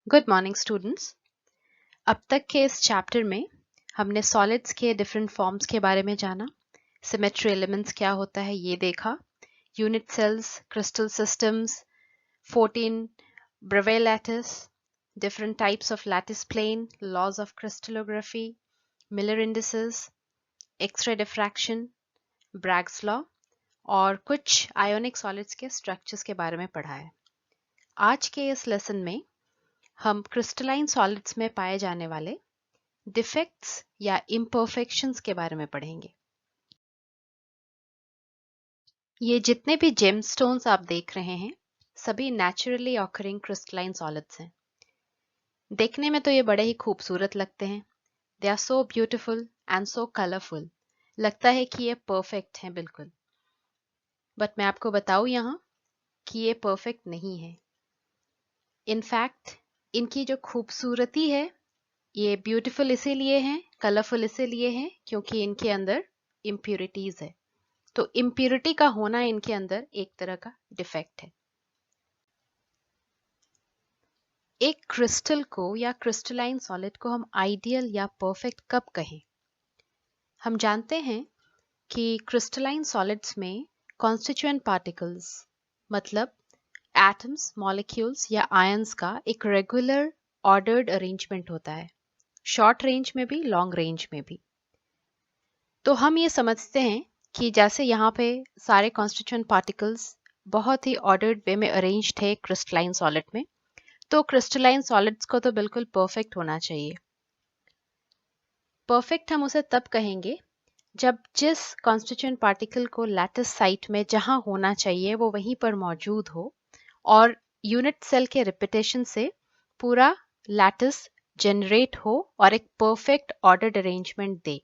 Good morning students. अब तक के इस चैप्टर में हमने सॉलिड्स के डिफरेंट फॉर्म्स के बारे में जाना, सिमेट्री एलिमेंट्स क्या होता है ये देखा, unit cells, crystal systems, 14 Bravais lattice, different types of lattice plane, laws of crystallography, Miller indices, X ray diffraction, Bragg's law और कुछ आयोनिक सॉलिड्स के स्ट्रक्चर्स के बारे में पढ़ा है। आज के इस लेसन में हम क्रिस्टलाइन सॉलिड्स में पाए जाने वाले डिफेक्ट्स या इम्परफेक्शंस के बारे में पढ़ेंगे। ये जितने भी जेमस्टोन्स आप देख रहे हैं सभी नेचुरली ऑकरिंग क्रिस्टलाइन सॉलिड्स हैं। देखने में तो ये बड़े ही खूबसूरत लगते हैं। They are so beautiful and so colourful. लगता है कि ये परफेक्ट हैं बिल्कुल, बट मैं आपको बताऊं यहाँ कि ये परफेक्ट नहीं है। इनफैक्ट इनकी जो खूबसूरती है ये ब्यूटीफुल इसीलिए हैं, कलरफुल इसीलिए हैं क्योंकि इनके अंदर इम्प्यूरिटीज है। तो इम्प्यूरिटी का होना इनके अंदर एक तरह का डिफेक्ट है। एक क्रिस्टल को या क्रिस्टलाइन सॉलिड को हम आइडियल या परफेक्ट कब कहें? हम जानते हैं कि क्रिस्टलाइन सॉलिड्स में कॉन्स्टिट्यूएंट पार्टिकल्स मतलब एटम्स, मॉलिक्यूल्स या आयंस का एक रेगुलर ऑर्डर्ड अरेंजमेंट होता है, शॉर्ट रेंज में भी, लॉन्ग रेंज में भी। तो हम ये समझते हैं कि जैसे यहाँ पे सारे कॉन्स्टिट्यूएंट पार्टिकल्स बहुत ही ऑर्डर्ड वे में अरेंज थे क्रिस्टलाइन सॉलिड में, तो क्रिस्टलाइन सॉलिड्स को तो बिल्कुल परफेक्ट होना चाहिए। परफेक्ट हम उसे तब कहेंगे जब जिस कॉन्स्टिट्यूएंट पार्टिकल को लैटिस साइट में जहां होना चाहिए वो वहीं पर मौजूद हो और यूनिट सेल के रिपीटेशन से पूरा लैटिस जनरेट हो और एक परफेक्ट ऑर्डर्ड अरेंजमेंट दे।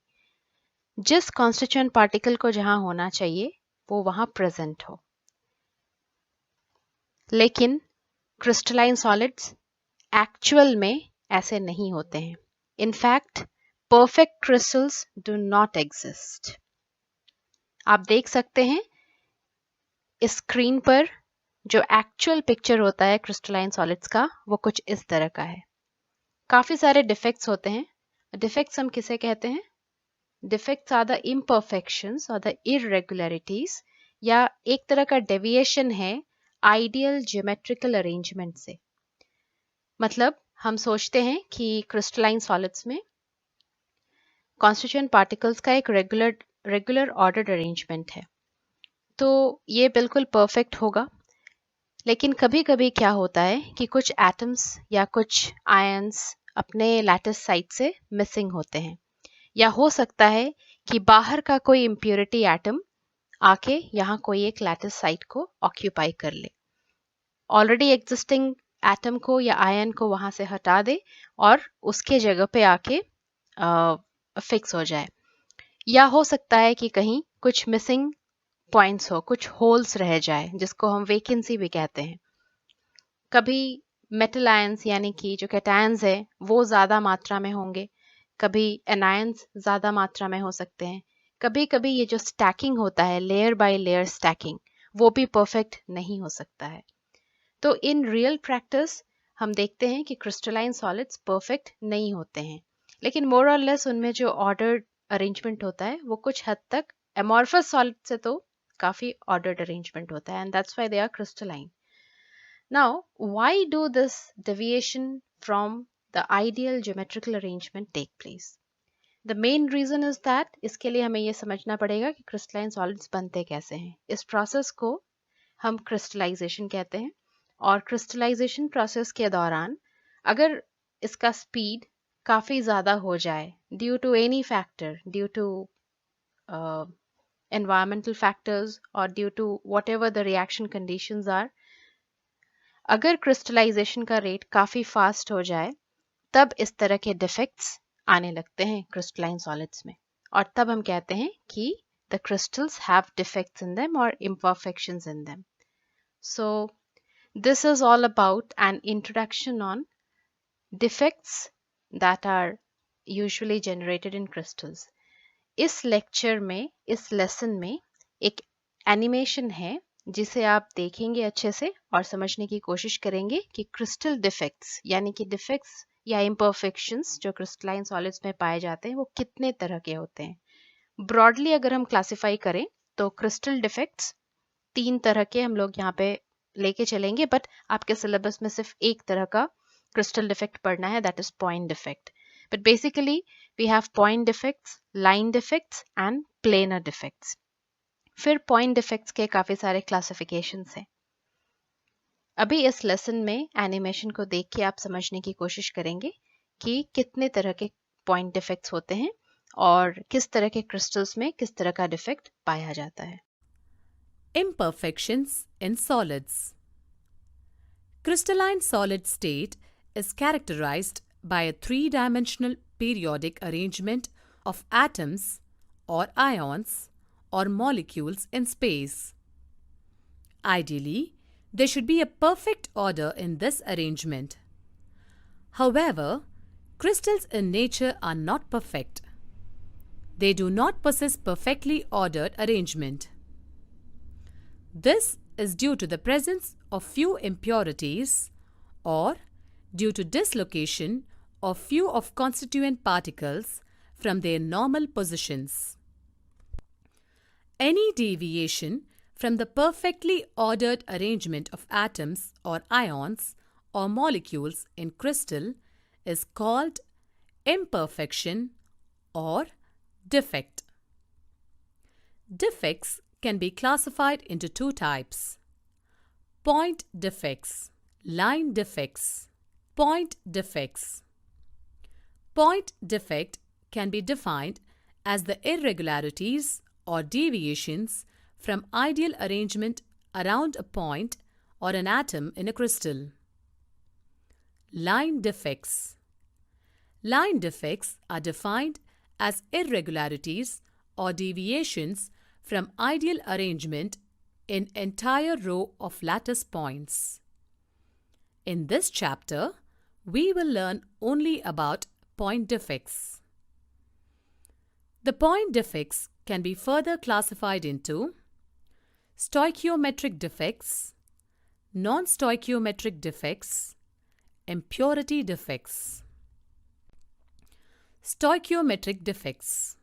जिस कॉन्स्टिट्यूएंट पार्टिकल को जहां होना चाहिए वो वहां प्रेजेंट हो। लेकिन क्रिस्टलाइन सॉलिड्स एक्चुअल में ऐसे नहीं होते हैं। In fact perfect crystals do not exist. आप देख सकते हैं इस स्क्रीन पर जो एक्चुअल पिक्चर होता है क्रिस्टलाइन सॉलिड्स का वो कुछ इस तरह का है। काफी सारे डिफेक्ट्स होते हैं। डिफेक्ट्स हम किसे कहते हैं? डिफेक्ट्स आर द इम्परफेक्शंस और द इरेगुलरिटीज, या एक तरह का डेविएशन है आइडियल ज्योमेट्रिकल अरेंजमेंट से। मतलब हम सोचते हैं कि क्रिस्टलाइन सॉलिड्स में कॉन्स्टिट्यूएंट पार्टिकल्स का एक रेगुलर ऑर्डर्ड अरेंजमेंट है, तो ये बिल्कुल परफेक्ट होगा। लेकिन कभी कभी क्या होता है कि कुछ एटम्स या कुछ आयंस अपने लैटिस साइट से मिसिंग होते हैं, या हो सकता है कि बाहर का कोई इम्प्योरिटी एटम आके यहाँ कोई एक लैटिस साइट को ऑक्यूपाई कर ले, ऑलरेडी एग्जिस्टिंग एटम को या आयन को वहां से हटा दे और उसके जगह पे आके फिक्स हो जाए। या हो सकता है कि कहीं कुछ मिसिंग पॉइंट्स हो, कुछ होल्स रह जाए जिसको हम वेकेंसी भी कहते हैं। कभी मेटल आयंस यानी कि जो कैटायंस है वो ज्यादा मात्रा में होंगे, कभी एनायंस ज्यादा मात्रा में हो सकते हैं। कभी कभी ये जो स्टैकिंग होता है, लेयर बाय लेयर स्टैकिंग, वो भी परफेक्ट नहीं हो सकता है। तो इन रियल प्रैक्टिस हम देखते हैं कि क्रिस्टलाइन सॉलिड्स परफेक्ट नहीं होते हैं, लेकिन मोर और लेस उनमें जो ऑर्डर्ड अरेंजमेंट होता है वो कुछ हद तक एमॉर्फस सॉलिड से तो काफी ऑर्डर्ड अरेंजमेंट होता है, and that's why they are crystalline. Now, why do this deviation from the ideal geometrical arrangement take place? The main reason is that इसके लिए हमें ये समझना पड़ेगा कि क्रिस्टलाइन सॉलिड्स बनते कैसे हैं। इस प्रोसेस को हम क्रिस्टलाइजेशन कहते हैं, और क्रिस्टलाइजेशन प्रोसेस के दौरान अगर इसका स्पीड काफ़ी ज़्यादा हो जाए due to any factor, due to environmental factors or due to whatever the reaction conditions are, अगर क्रिस्टलाइजेशन का रेट काफी फास्ट हो जाए तब इस तरह के डिफेक्ट्स आने लगते हैं क्रिस्टलाइन सॉलिड्स में, और तब हम कहते हैं कि the crystals have defects in them or imperfections in them. So this is all about an introduction on defects that are usually generated in crystals. इस लेक्चर में, इस लेसन में एक एनिमेशन है जिसे आप देखेंगे अच्छे से और समझने की कोशिश करेंगे कि क्रिस्टल डिफेक्ट्स यानी कि डिफेक्ट्स या इम्परफेक्शंस जो क्रिस्टलाइन सॉलिड्स में पाए जाते हैं वो कितने तरह के होते हैं। ब्रॉडली अगर हम क्लासिफाई करें तो क्रिस्टल डिफेक्ट्स 3 तरह के हम लोग यहाँ पे लेके चलेंगे, बट आपके सिलेबस में सिर्फ एक तरह का क्रिस्टल डिफेक्ट पढ़ना है, that is point defect. But basically we have point defects, line defects and planar defects. फिर पॉइंट डिफेक्ट्स के काफी सारे क्लासिफिकेशंस हैं। अभी इस लेसन में एनिमेशन को देख के आप समझने की कोशिश करेंगे कि कितने तरह के पॉइंट डिफेक्ट्स होते हैं और किस तरह के क्रिस्टल्स में किस तरह का डिफेक्ट पाया जाता है। Imperfections in solids. Crystalline solid state is characterized by a three-dimensional periodic arrangement of atoms or ions or molecules in space. Ideally, there should be a perfect order in this arrangement. However, crystals in nature are not perfect. They do not possess perfectly ordered arrangement. This is due to the presence of few impurities or due to dislocation of few of constituent particles from their normal positions. Any deviation from the perfectly ordered arrangement of atoms or ions or molecules in crystal is called imperfection or defect. Defects can be classified into two types: point defects, line defects. Point defects. Point defect can be defined as the irregularities or deviations from ideal arrangement around a point or an atom in a crystal. Line defects. Line defects are defined as irregularities or deviations from ideal arrangement in entire row of lattice points. In this chapter, we will learn only about point defects. The point defects can be further classified into stoichiometric defects, non-stoichiometric defects, impurity defects. Stoichiometric defects.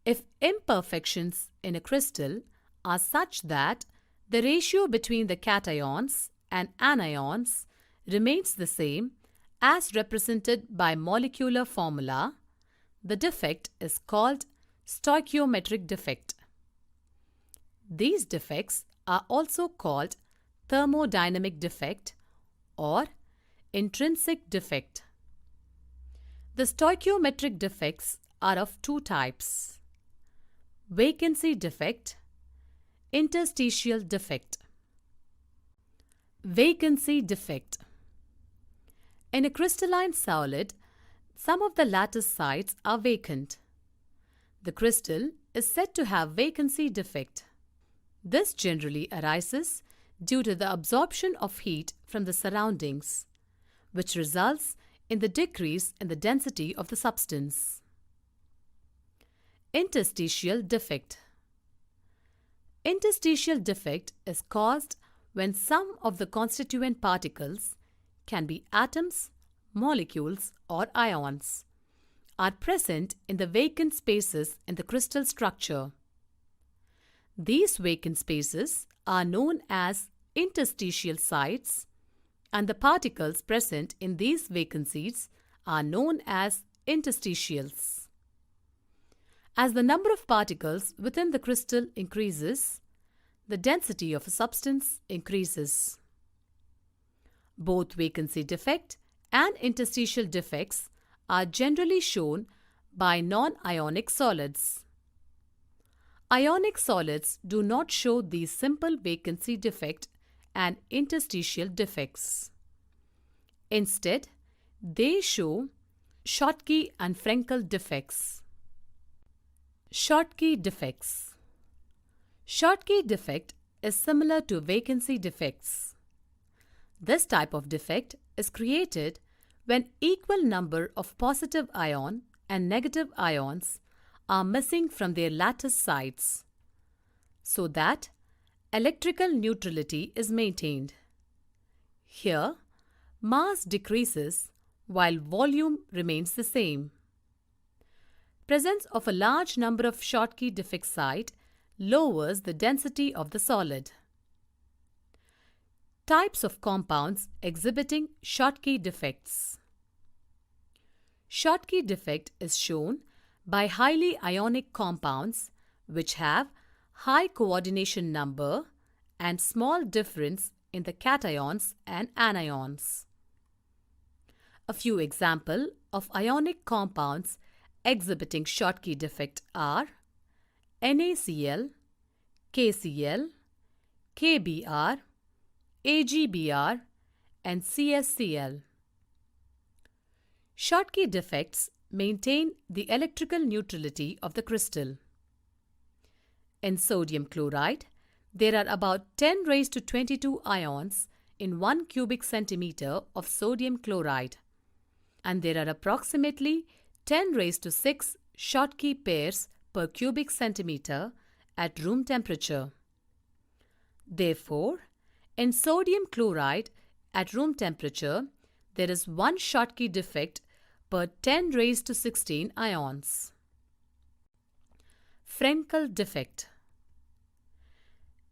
If imperfections in a crystal are such that the ratio between the cations and anions remains the same as represented by molecular formula, the defect is called stoichiometric defect. These defects are also called thermodynamic defect or intrinsic defect. The stoichiometric defects are of two types: vacancy defect, interstitial defect. Vacancy defect. In a crystalline solid, some of the lattice sites are vacant. The crystal is said to have vacancy defect. This generally arises due to the absorption of heat from the surroundings, which results in the decrease in the density of the substance. Interstitial defect. Interstitial defect is caused when some of the constituent particles, can be atoms, molecules or ions, are present in the vacant spaces in the crystal structure. These vacant spaces are known as interstitial sites, and the particles present in these vacancies are known as interstitials. As the number of particles within the crystal increases, the density of a substance increases. Both vacancy defect and interstitial defects are generally shown by non-ionic solids. Ionic solids do not show these simple vacancy defect and interstitial defects. Instead, they show Schottky and Frenkel defects. Schottky defects. Schottky defect is similar to vacancy defects. This type of defect is created when equal number of positive ion and negative ions are missing from their lattice sites, so that electrical neutrality is maintained. Here, mass decreases while volume remains the same. Presence of a large number of Schottky defect site lowers the density of the solid. Types of compounds exhibiting Schottky defects. Schottky defect is shown by highly ionic compounds which have high coordination number and small difference in the cations and anions. A few examples of ionic compounds exhibiting Schottky defect are NaCl, KCl, KBr, AgBr, and CsCl. Schottky defects maintain the electrical neutrality of the crystal. In sodium chloride, there are about 10 raised to 22 ions in 1 cubic centimeter of sodium chloride, and there are approximately 10 raised to 6 Schottky pairs per cubic centimeter at room temperature. Therefore, in sodium chloride at room temperature, there is 1 Schottky defect per 10 raised to 16 ions. Frenkel defect.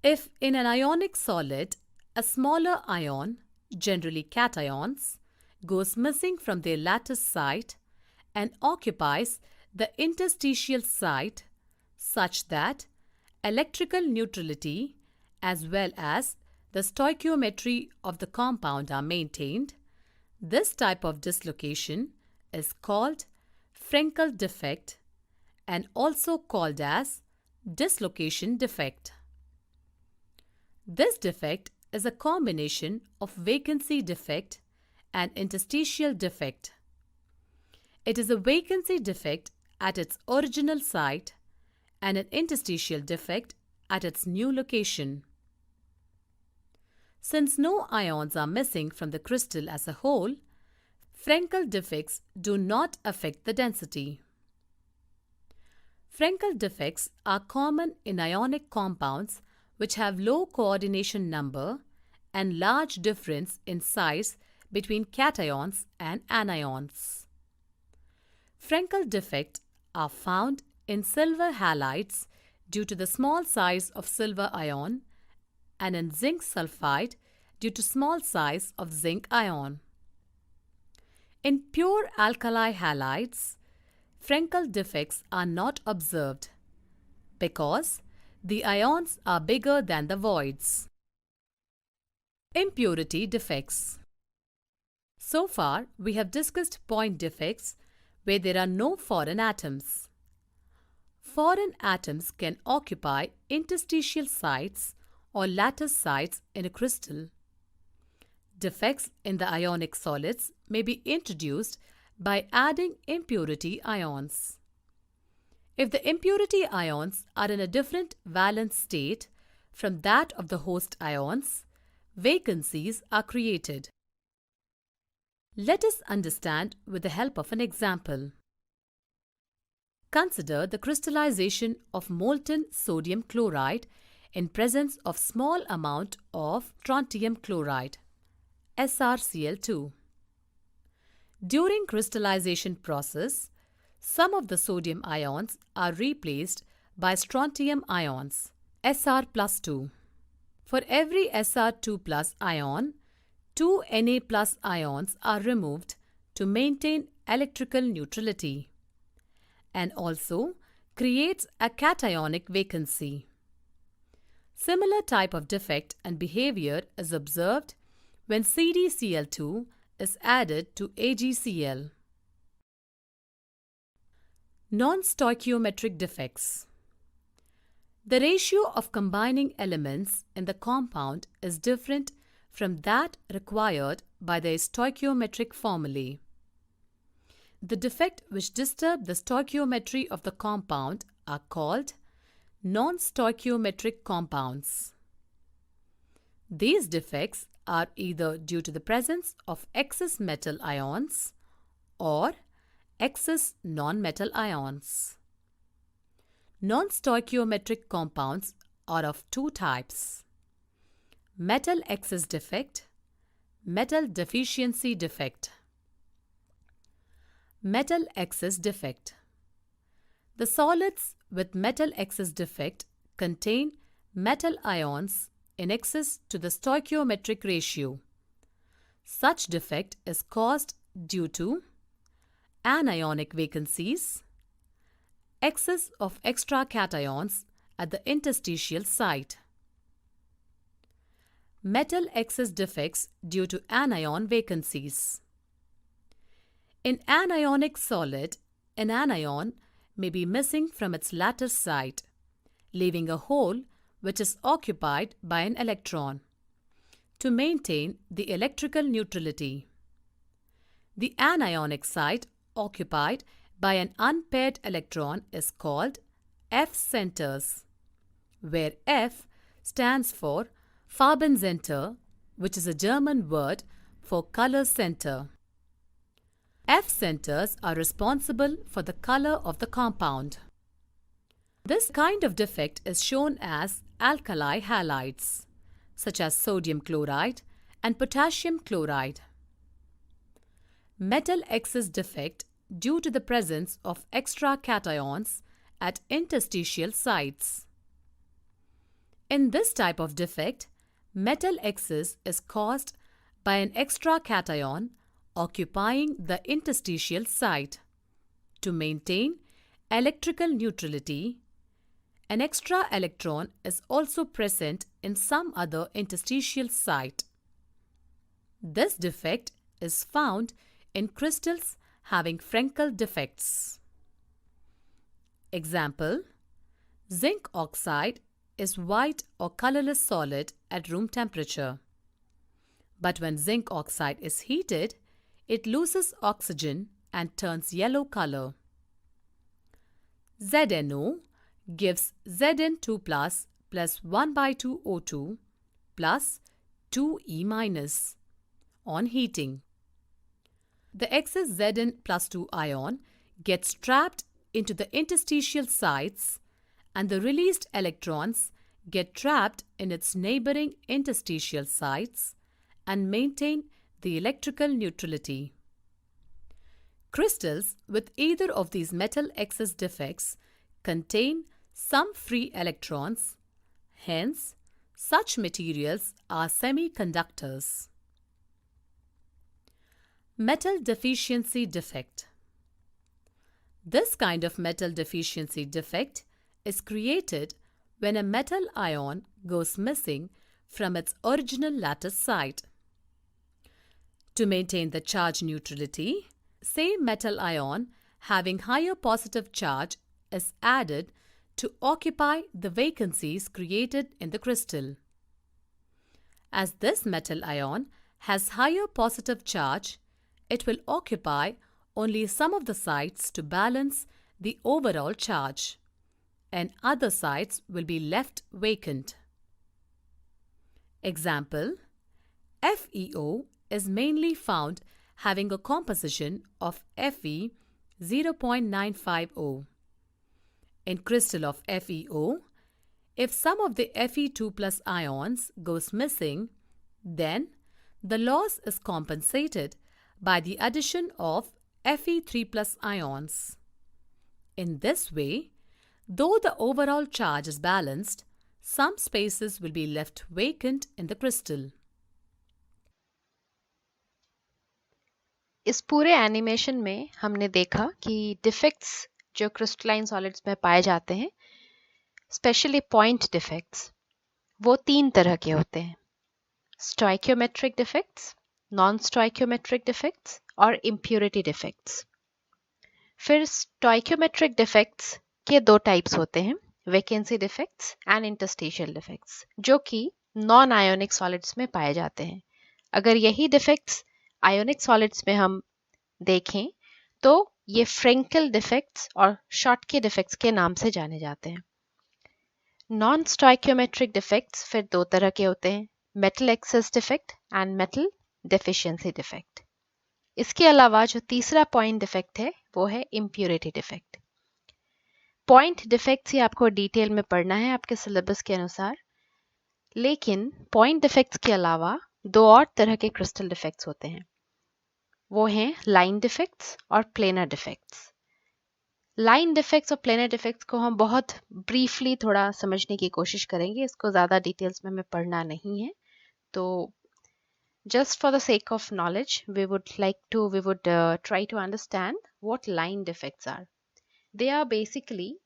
If in an ionic solid, a smaller ion, generally cations, goes missing from their lattice site and occupies the interstitial site such that electrical neutrality as well as the stoichiometry of the compound are maintained, this type of dislocation is called Frenkel defect and also called as dislocation defect. This defect is a combination of vacancy defect and interstitial defect. It is a vacancy defect at its original site and an interstitial defect at its new location. Since no ions are missing from the crystal as a whole, Frenkel defects do not affect the density. Frenkel defects are common in ionic compounds which have low coordination number and large difference in size between cations and anions. Frenkel defects are found in silver halides due to the small size of silver ion and in zinc sulfide due to small size of zinc ion. In pure alkali halides, Frenkel defects are not observed because the ions are bigger than the voids. Impurity defects. So far, we have discussed point defects where there are no foreign atoms. Foreign atoms can occupy interstitial sites or lattice sites in a crystal. Defects in the ionic solids may be introduced by adding impurity ions. If the impurity ions are in a different valence state from that of the host ions, vacancies are created. Let us understand with the help of an example. Consider the crystallization of molten sodium chloride in presence of small amount of strontium chloride, SrCl2. During crystallization process, some of the sodium ions are replaced by strontium ions, Sr+2. For every Sr2+ ion, 2 Na+ ions are removed to maintain electrical neutrality and also creates a cationic vacancy. Similar type of defect and behavior is observed when CdCl2 is added to AgCl. Non-stoichiometric defects. The ratio of combining elements in the compound is different from that required by the stoichiometric formulae. The defects which disturb the stoichiometry of the compound are called non-stoichiometric compounds. These defects are either due to the presence of excess metal ions or excess non-metal ions. Non-stoichiometric compounds are of two types. metal excess defect, metal deficiency defect. Metal excess defect. The solids with metal excess defect contain metal ions in excess to the stoichiometric ratio. Such defect is caused due to anionic vacancies, excess of extra cations at the interstitial site. Metal excess defects due to anion vacancies. In anionic solid, an anion may be missing from its lattice site, leaving a hole which is occupied by an electron. To maintain the electrical neutrality, the anionic site occupied by an unpaired electron is called F centers, where F stands for Farbencenter, which is a German word for color center. F centers are responsible for the color of the compound. This kind of defect is shown as alkali halides, such as sodium chloride and potassium chloride. Metal excess defect due to the presence of extra cations at interstitial sites. In this type of defect, metal excess is caused by an extra cation occupying the interstitial site. To maintain electrical neutrality, an extra electron is also present in some other interstitial site. This defect is found in crystals having Frenkel defects. Example: zinc oxide is white or colorless solid at room temperature. But when zinc oxide is heated, it loses oxygen and turns yellow color. ZNO gives Zn2 plus 1/2 O2 plus 2E minus on heating. The excess Zn plus 2 ion gets trapped into the interstitial sites and the released electrons get trapped in its neighboring interstitial sites and maintain the electrical neutrality. Crystals with either of these metal excess defects contain some free electrons, hence, such materials are semiconductors. Metal deficiency defect. This kind of metal deficiency defect is created when a metal ion goes missing from its original lattice site. To maintain the charge neutrality, same metal ion having higher positive charge is added to occupy the vacancies created in the crystal. As this metal ion has higher positive charge, it will occupy only some of the sites to balance the overall charge, and other sites will be left vacant. Example: FeO is mainly found having a composition of Fe 0.950. In crystal of FeO, if some of the Fe2 plus ions goes missing, then the loss is compensated by the addition of Fe3 plus ions. In this way, though the overall charge is balanced, some spaces will be left vacant in the crystal. इस पूरे animation में हमने देखा कि defects जो crystalline solids में पाए जाते हैं, स्पेशली पॉइंट डिफेक्ट्स, वो 3 तरह के होते हैं: stoichiometric defects, non stoichiometric defects और इम्प्योरिटी डिफेक्ट्स। फिर स्टोइकियोमेट्रिक डिफेक्ट्स के 2 टाइप्स होते हैं: vacancy defects and interstitial defects, जो कि नॉन आयोनिक सॉलिड्स में पाए जाते हैं। अगर यही डिफेक्ट्स आयोनिक सॉलिड्स में हम देखें तो ये फ्रेंकल डिफेक्ट्स और शॉटकी डिफेक्ट्स के नाम से जाने जाते हैं। नॉन स्टोइकियोमेट्रिक डिफेक्ट्स फिर 2 तरह के होते हैं: metal access defect and metal deficiency defect. इसके अलावा जो तीसरा पॉइंट डिफेक्ट है वो है इम्प्योरिटी डिफेक्ट। पॉइंट डिफेक्ट्स ही आपको डिटेल में पढ़ना है आपके सिलेबस के अनुसार। लेकिन पॉइंट डिफेक्ट्स के अलावा दो और तरह के क्रिस्टल डिफेक्ट्स होते हैं, वो हैं लाइन डिफेक्ट्स और प्लेनर डिफेक्ट्स। लाइन डिफेक्ट्स और प्लेनर डिफेक्ट्स को हम बहुत ब्रीफली थोड़ा समझने की कोशिश करेंगे, इसको ज़्यादा डिटेल्स में हमें पढ़ना नहीं है। तो just for the sake of knowledge, we would try to understand what line defects are. They are basically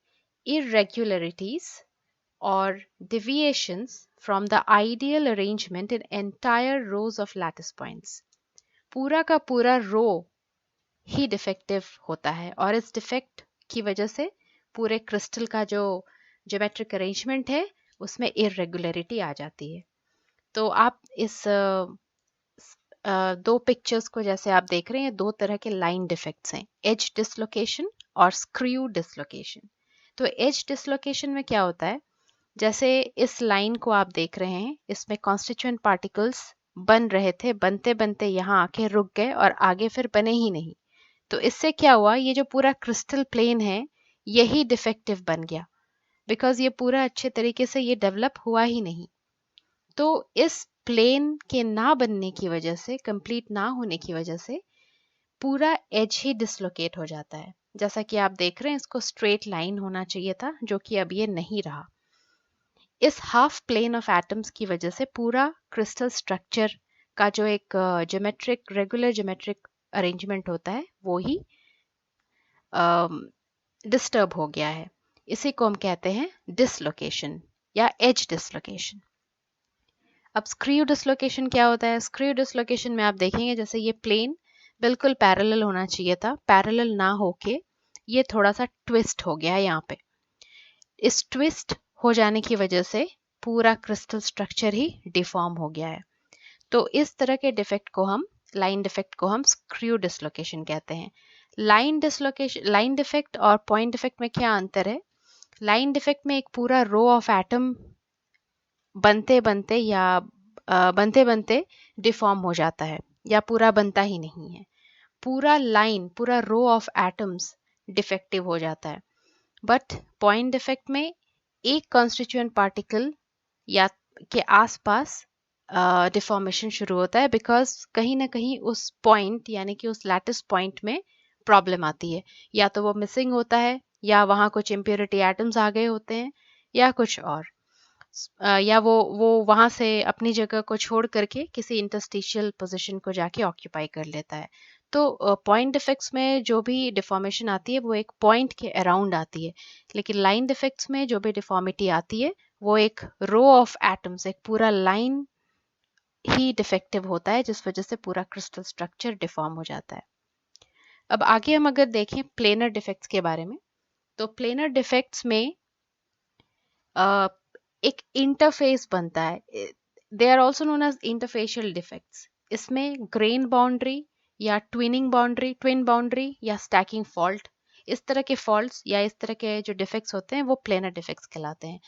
irregularities or deviations from the ideal arrangement in entire rows of lattice points. पूरा का पूरा रो ही defective होता है और इस defect की वजह से पूरे क्रिस्टल का जो ज्योमेट्रिक अरेंजमेंट है उसमें इरेगुलरिटी आ जाती है। तो आप इस दो पिक्चर्स को जैसे आप देख रहे हैं, दो तरह के लाइन डिफेक्ट्स हैं, एज डिसलोकेशन और स्क्रू डिसलोकेशन। तो एज डिसलोकेशन में क्या होता है, जैसे इस लाइन को आप देख रहे हैं, इसमें कॉन्स्टिट्यूएंट पार्टिकल्स बन रहे थे, बनते बनते यहाँ आके रुक गए और आगे फिर बने ही नहीं। तो इससे क्या हुआ, ये जो पूरा क्रिस्टल प्लेन है यही डिफेक्टिव बन गया, बिकॉज ये पूरा अच्छे तरीके से ये डेवलप हुआ ही नहीं। तो इस प्लेन के ना बनने की वजह से, कंप्लीट ना होने की वजह से पूरा एज ही डिसलोकेट हो जाता है। जैसा कि आप देख रहे हैं, इसको स्ट्रेट लाइन होना चाहिए था, जो कि अब ये नहीं रहा। इस हाफ प्लेन ऑफ एटम्स की वजह से पूरा क्रिस्टल स्ट्रक्चर का जो एक रेगुलर ज्योमेट्रिक अरेंजमेंट होता है वो ही डिस्टर्ब हो गया है। इसी को हम कहते हैं डिसलोकेशन या एज डिसलोकेशन। अब स्क्रू डिसलोकेशन क्या होता है? स्क्रू डिसलोकेशन में आप देखेंगे जैसे ये प्लेन बिल्कुल पैरेलल होना चाहिए था, पैरेलल ना होके ये थोड़ा सा ट्विस्ट हो गया है यहाँ पे। इस ट्विस्ट हो जाने की वजह से पूरा क्रिस्टल स्ट्रक्चर ही डिफॉर्म हो गया है। तो इस तरह के डिफेक्ट को हम, लाइन डिफेक्ट को हम स्क्रू डिसलोकेशन कहते हैं। लाइन डिफेक्ट और पॉइंट डिफेक्ट में क्या अंतर है? लाइन डिफेक्ट में एक पूरा रो ऑफ एटम बनते बनते डिफॉर्म हो जाता है या पूरा बनता ही नहीं है। पूरा लाइन, पूरा रो ऑफ एटम्स डिफेक्टिव हो जाता है। बट पॉइंट डिफेक्ट में एक कॉन्स्टिट्यूएंट पार्टिकल या के आसपास डिफॉर्मेशन शुरू होता है, बिकॉज कहीं ना कहीं उस पॉइंट यानी कि उस लैटिस पॉइंट में प्रॉब्लम आती है, या तो वो मिसिंग होता है या वहाँ कुछ इम्प्योरिटी एटम्स आ गए होते हैं या कुछ और, या वो वहाँ से अपनी जगह को छोड़ करके किसी इंटरस्टिशियल पोजीशन को जाके ऑक्यूपाई कर लेता है। तो पॉइंट डिफेक्ट्स में जो भी डिफॉर्मेशन आती है वो एक पॉइंट के अराउंड आती है, लेकिन लाइन डिफेक्ट्स में जो भी डिफॉर्मिटी आती है वो एक रो ऑफ एटम्स, एक पूरा लाइन ही डिफेक्टिव होता है, जिस वजह से पूरा क्रिस्टल स्ट्रक्चर डिफॉर्म हो जाता है। अब आगे हम अगर देखें प्लेनर डिफेक्ट्स के बारे में, तो प्लेनर डिफेक्ट्स में एक इंटरफेस बनता है, they are also known as interfacial defects. इसमें ग्रेन बाउंड्री या ट्विन बाउंड्री या स्टैकिंग फॉल्ट, इस तरह के फॉल्ट्स या इस तरह के जो डिफेक्ट्स होते हैं वो प्लेनर डिफेक्ट्स कहलाते हैं।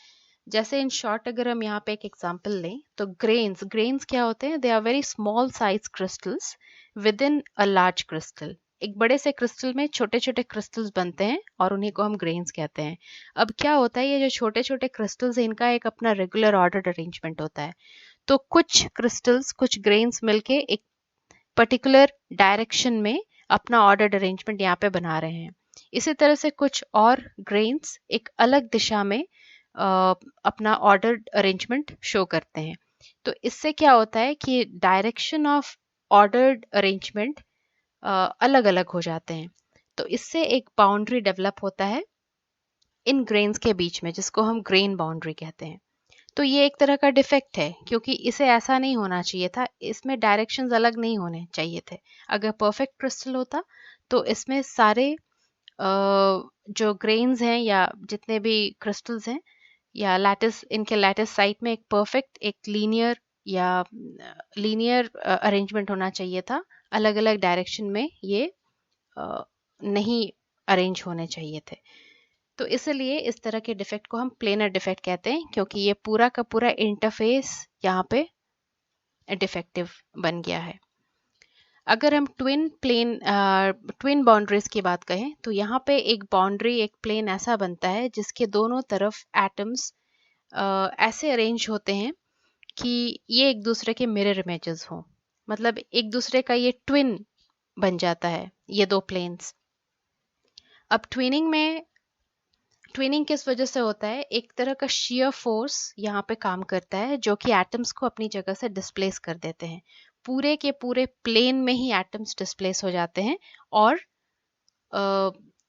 जैसे इन शॉर्ट अगर हम यहाँ पे एक एग्जांपल लें तो ग्रेन्स क्या होते हैं? They are very small size crystals within a large crystal. एक बड़े से क्रिस्टल में छोटे छोटे क्रिस्टल्स बनते हैं और उन्हीं को हम ग्रेन्स कहते हैं। अब क्या होता है, ये जो छोटे छोटे क्रिस्टल्स हैं इनका एक अपना रेगुलर ऑर्डर्ड अरेंजमेंट होता है। तो कुछ क्रिस्टल्स, कुछ ग्रेन्स मिलके एक पर्टिकुलर डायरेक्शन में अपना ऑर्डर्ड अरेंजमेंट यहाँ पे बना रहे हैं। इसी तरह से कुछ और ग्रेन्स एक अलग दिशा में अपना ऑर्डर्ड अरेंजमेंट शो करते हैं। तो इससे क्या होता है कि डायरेक्शन ऑफ ऑर्डर्ड अरेंजमेंट अलग अलग हो जाते हैं। तो इससे एक बाउंड्री डेवलप होता है इन ग्रेन्स के बीच में, जिसको हम ग्रेन बाउंड्री कहते हैं। तो ये एक तरह का डिफेक्ट है, क्योंकि इसे ऐसा नहीं होना चाहिए था, इसमें डायरेक्शंस अलग नहीं होने चाहिए थे। अगर परफेक्ट क्रिस्टल होता तो इसमें सारे जो ग्रेन्स हैं या जितने भी क्रिस्टल्स हैं या लैटिस, इनके लैटिस साइट में एक परफेक्ट, एक लीनियर अरेंजमेंट होना चाहिए था। अलग अलग डायरेक्शन में ये नहीं अरेंज होने चाहिए थे। तो इसलिए इस तरह के डिफेक्ट को हम प्लेनर डिफेक्ट कहते हैं, क्योंकि ये पूरा का पूरा इंटरफेस यहाँ पे डिफेक्टिव बन गया है। अगर हम ट्विन बाउंड्रीज की बात कहें तो यहाँ पे एक बाउंड्री, एक प्लेन ऐसा बनता है जिसके दोनों तरफ एटम्स ऐसे अरेंज होते हैं कि ये एक दूसरे के मिरर इमेजेस हों, मतलब एक दूसरे का ये ट्विन बन जाता है ये दो प्लेन्स। अब ट्विनिंग किस वजह से होता है? एक तरह का shear फोर्स यहाँ पे काम करता है जो कि एटम्स को अपनी जगह से डिस्प्लेस कर देते हैं। पूरे के पूरे प्लेन में ही एटम्स डिस्प्लेस हो जाते हैं और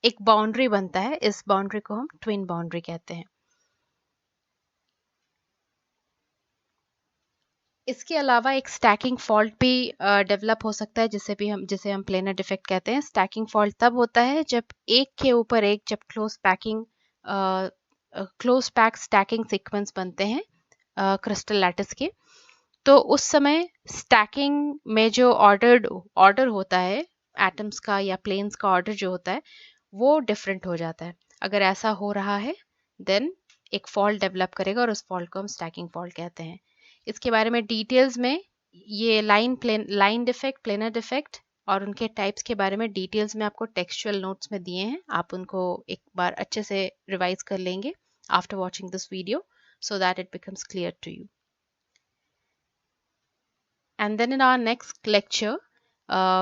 एक बाउंड्री बनता है। इस बाउंड्री को हम ट्विन बाउंड्री कहते हैं। इसके अलावा एक स्टैकिंग फॉल्ट भी डेवलप हो सकता है जिसे हम प्लेनर डिफेक्ट कहते हैं। स्टैकिंग फॉल्ट तब होता है जब एक के ऊपर एक जब क्लोज पैक स्टैकिंग सीक्वेंस बनते हैं क्रिस्टल लैटिस के, तो उस समय स्टैकिंग में जो ऑर्डर होता है एटम्स का या प्लेन्स का ऑर्डर जो होता है वो डिफरेंट हो जाता है। अगर ऐसा हो रहा है देन एक फॉल्ट डेवलप करेगा और उस फॉल्ट को हम स्टैकिंग फॉल्ट कहते हैं। इसके बारे में डिटेल्स में ये लाइन डिफेक्ट, प्लेनर डिफेक्ट और उनके टाइप्स के बारे में डिटेल्स में आपको टेक्सचुअल नोट्स में दिए हैं। आप उनको एक बार अच्छे से रिवाइज कर लेंगे after watching this video so that it becomes clear to you. And then in our next lecture,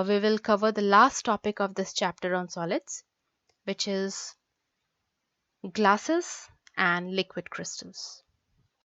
we will cover the last topic of this chapter on solids, which is glasses and liquid crystals.